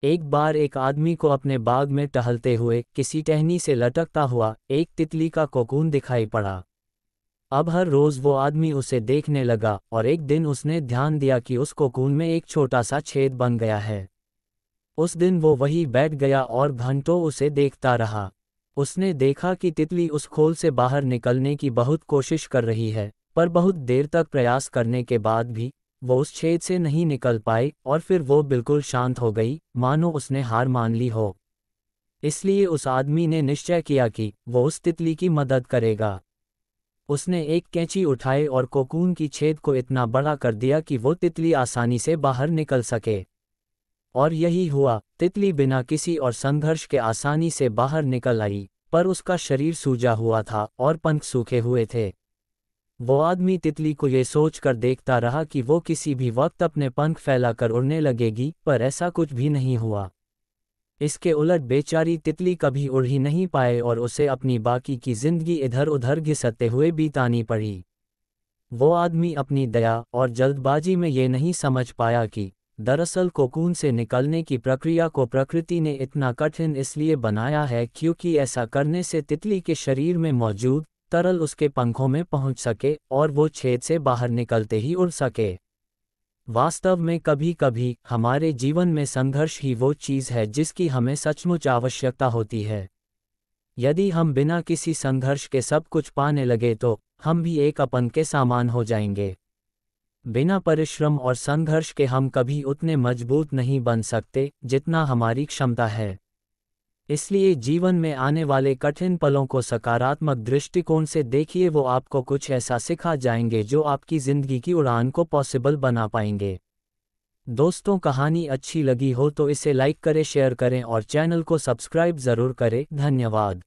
एक बार एक आदमी को अपने बाग में टहलते हुए किसी टहनी से लटकता हुआ एक तितली का कोकून दिखाई पड़ा। अब हर रोज वो आदमी उसे देखने लगा और एक दिन उसने ध्यान दिया कि उस कोकून में एक छोटा सा छेद बन गया है। उस दिन वो वहीं बैठ गया और घंटों उसे देखता रहा। उसने देखा कि तितली उस खोल से बाहर निकलने की बहुत कोशिश कर रही है, पर बहुत देर तक प्रयास करने के बाद भी वो उस छेद से नहीं निकल पाई और फिर वो बिल्कुल शांत हो गई, मानो उसने हार मान ली हो। इसलिए उस आदमी ने निश्चय किया कि वो उस तितली की मदद करेगा। उसने एक कैंची उठाई और कोकून की छेद को इतना बड़ा कर दिया कि वो तितली आसानी से बाहर निकल सके। और यही हुआ, तितली बिना किसी और संघर्ष के आसानी से बाहर निकल आई, पर उसका शरीर सूजा हुआ था और पंख सूखे हुए थे। वो आदमी तितली को ये सोचकर देखता रहा कि वो किसी भी वक्त अपने पंख फैलाकर उड़ने लगेगी, पर ऐसा कुछ भी नहीं हुआ। इसके उलट बेचारी तितली कभी उड़ ही नहीं पाए और उसे अपनी बाकी की जिंदगी इधर उधर घिसते हुए बितानी पड़ी। वो आदमी अपनी दया और जल्दबाजी में ये नहीं समझ पाया कि दरअसल कोकून से निकलने की प्रक्रिया को प्रकृति ने इतना कठिन इसलिए बनाया है क्योंकि ऐसा करने से तितली के शरीर में मौजूद तरल उसके पंखों में पहुंच सके और वो छेद से बाहर निकलते ही उड़ सके। वास्तव में कभी कभी हमारे जीवन में संघर्ष ही वो चीज़ है जिसकी हमें सचमुच आवश्यकता होती है। यदि हम बिना किसी संघर्ष के सब कुछ पाने लगे तो हम भी एक अपन के सामान हो जाएंगे। बिना परिश्रम और संघर्ष के हम कभी उतने मजबूत नहीं बन सकते जितना हमारी क्षमता है। इसलिए जीवन में आने वाले कठिन पलों को सकारात्मक दृष्टिकोण से देखिए, वो आपको कुछ ऐसा सिखा जाएंगे जो आपकी ज़िंदगी की उड़ान को पॉसिबल बना पाएंगे। दोस्तों, कहानी अच्छी लगी हो तो इसे लाइक करें, शेयर करें और चैनल को सब्सक्राइब ज़रूर करें। धन्यवाद।